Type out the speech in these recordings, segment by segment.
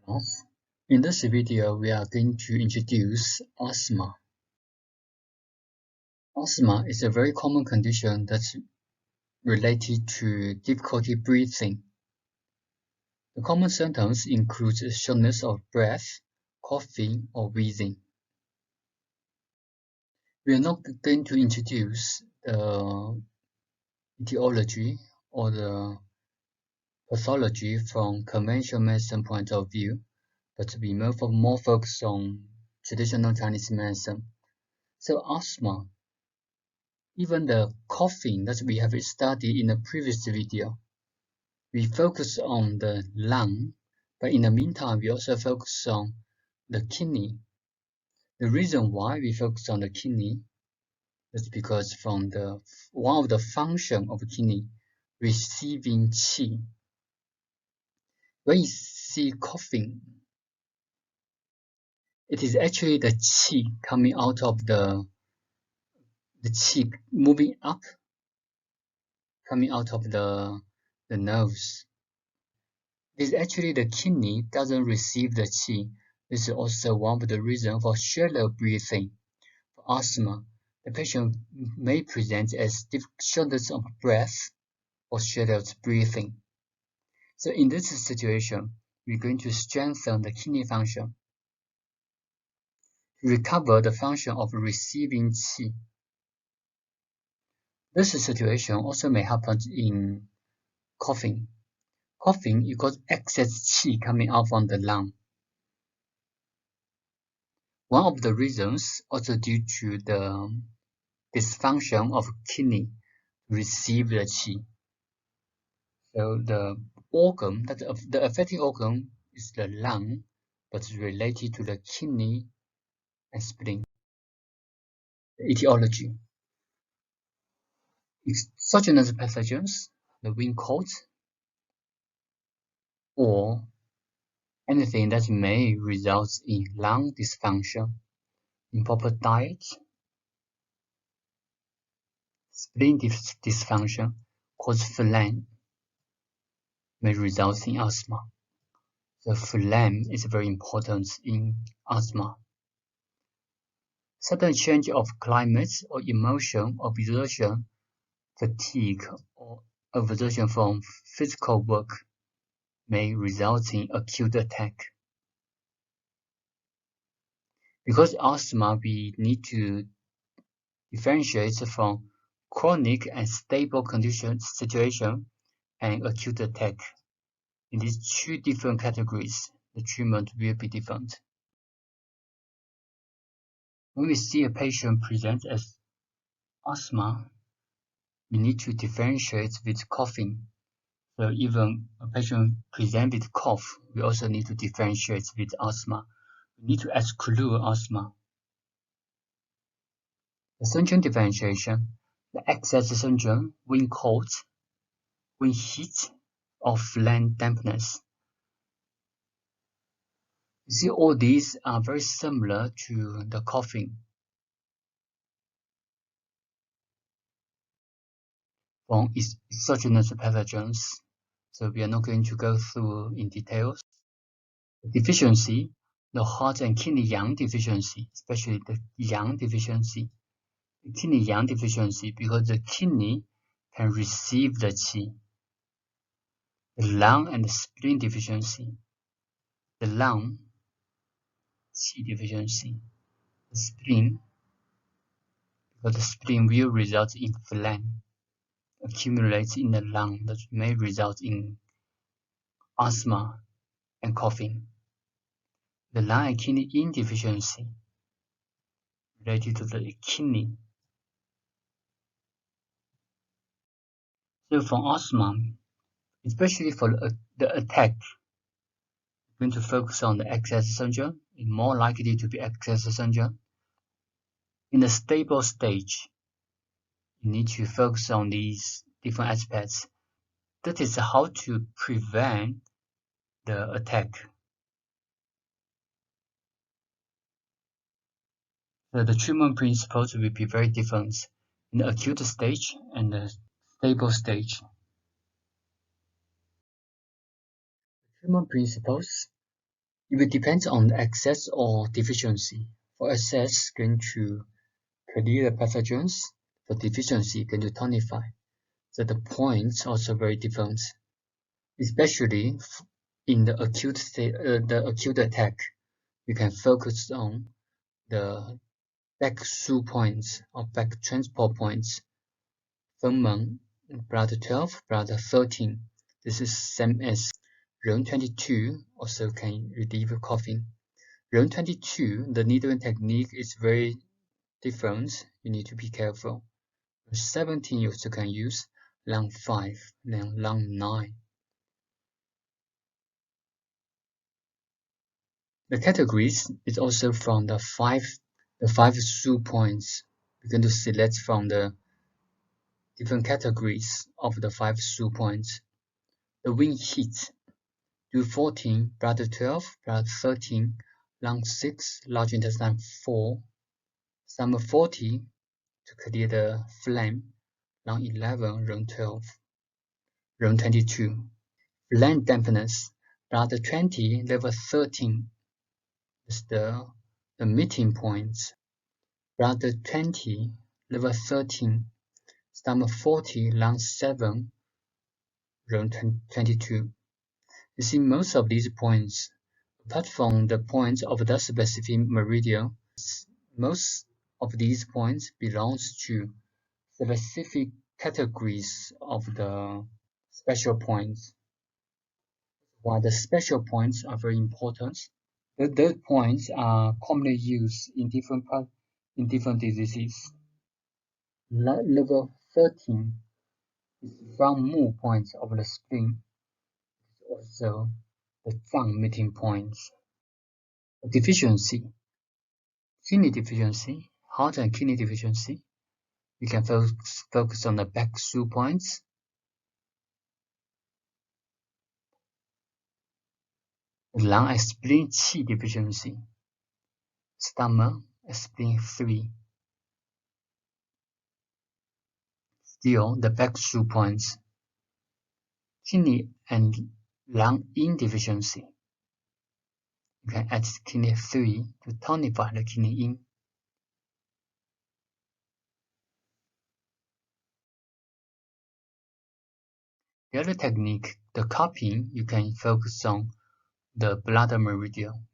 class. In this video, we are going to introduce asthma. Asthma is a very common condition that's related to difficulty breathing. The common symptoms include shortness of breath, coughing, or wheezing. We are not going to introduce the etiology or the pathology from conventional medicine point of view, but we more focus on traditional Chinese medicine. So asthma, even the coughing that we have studied in the previous video, we focus on the lung, but in the meantime, we also focus on the kidney. The reason why we focus on the kidney is because from one of the function of the kidney, receiving qi. When you see coughing, it is actually the qi coming out of the qi moving up, coming out of the nose. It is actually the kidney doesn't receive the qi. This is also one of the reasons for shallow breathing. For asthma, the patient may present as shortness of breath or shallow breathing. So in this situation, we're going to strengthen the kidney function to recover the function of receiving qi. This situation also may happen in coughing. Coughing, you got excess qi coming out from the lung. One of the reasons also due to the dysfunction of kidney receive the qi. So the organ, the affecting organ is the lung, but related to the kidney and spleen. The etiology. Exogenous pathogens, the wind cold, or anything that may result in lung dysfunction, improper diet, spleen dysfunction, cause phlegm, may result in asthma. The phlegm is very important in asthma. Sudden change of climate or emotion, or exertion, fatigue, or exertion from physical work may result in acute attack. Because asthma, we need to differentiate from chronic and stable situation and acute attack. In these two different categories, the treatment will be different. When we see a patient present as asthma, we need to differentiate with coughing. So even a patient present with cough, we also need to differentiate with asthma. We need to exclude asthma. The syndrome differentiation, the excess syndrome, wind cold, wind heat, or phlegm dampness. You see, all these are very similar to the coughing. From exogenous pathogens, so we are not going to go through in details. The deficiency, the heart and kidney yang deficiency, especially the yang deficiency. The kidney yang deficiency, because the kidney can receive the qi. The lung and the spleen deficiency. The lung, qi deficiency. The spleen, because the spleen will result in phlegm accumulates in the lung that may result in asthma and coughing. The lung and kidney insufficiency related to the kidney. So for asthma, especially for the attack, we're going to focus on the excess syndrome. It's more likely to be excess syndrome. In the stable stage, you need to focus on these different aspects. That is how to prevent the attack. So the treatment principles will be very different in the acute stage and the stable stage. Treatment principles. It will depend on the excess or deficiency. For excess, going to clear the pathogens. For deficiency, going to tonify. So the points also very different, especially in the acute attack. You can focus on the back through points or back transport points. Fengmen, blood 12, blood 13. This is same as round 22, also can relieve coughing. Round 22, the needling technique is very different. You need to be careful. 17 you also can use lung 5, then lung 9. The categories is also from the five through points. We're going to select from the different categories of the 5 through points. The wing heat, do 14, bladder 12, bladder 13, lung 6, large intestine 4, stomach 40 to clear the phlegm, lung 11, round 12, round 22. Phlegm dampness, bladder 20, level 13 is the meeting points. Bladder 20, level 13, stomach 40, lung 7, round 22. You see most of these points, apart from the points of the specific meridian, most of these points belongs to specific categories of the special points. While the special points are very important, those points are commonly used in different diseases. Level 13 is from Mu points of the spleen. It's also the Zang meeting points. Deficiency, kidney deficiency, heart and kidney deficiency. You can focus on the back through points. Lung and spleen qi deficiency. Stomach and spleen 3. Still the back through points. Kidney and lung yin deficiency. You can add kidney 3 to tonify the kidney yin. The other technique, the cupping, you can focus on the bladder meridian.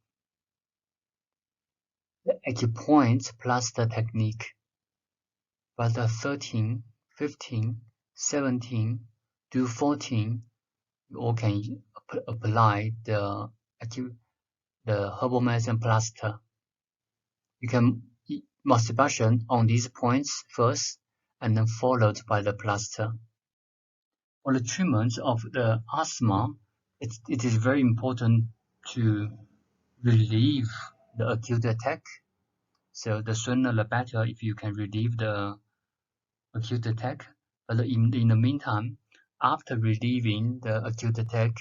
The acupoint plaster technique, bladder 13, 15, 17, do 14, you all can apply the herbal medicine plaster. You can Moxibustion on these points first, and then followed by the plaster. For the treatment of the asthma, it is very important to relieve the acute attack. So the sooner the better if you can relieve the acute attack. But in the meantime, after relieving the acute attack,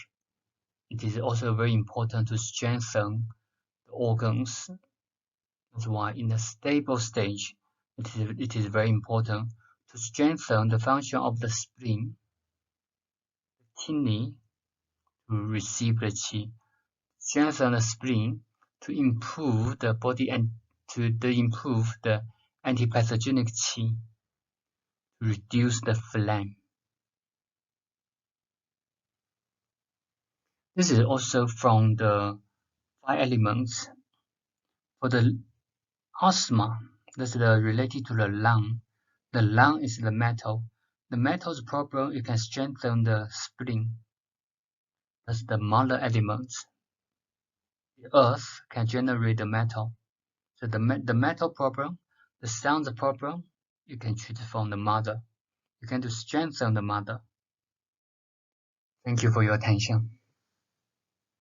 it is also very important to strengthen the organs. That's why in a stable stage, it is very important to strengthen the function of the spleen, the kidney to receive the qi, strengthen the spleen to improve the body and to improve the antipathogenic qi, to reduce the phlegm. This is also from the 5 elements. For the asthma, that's related to the lung. The lung is the metal. The metal's problem, you can strengthen the spleen. That's the mother element. The earth can generate the metal. So the metal problem, the sound problem, you can treat from the mother. You can strengthen the mother. Thank you for your attention.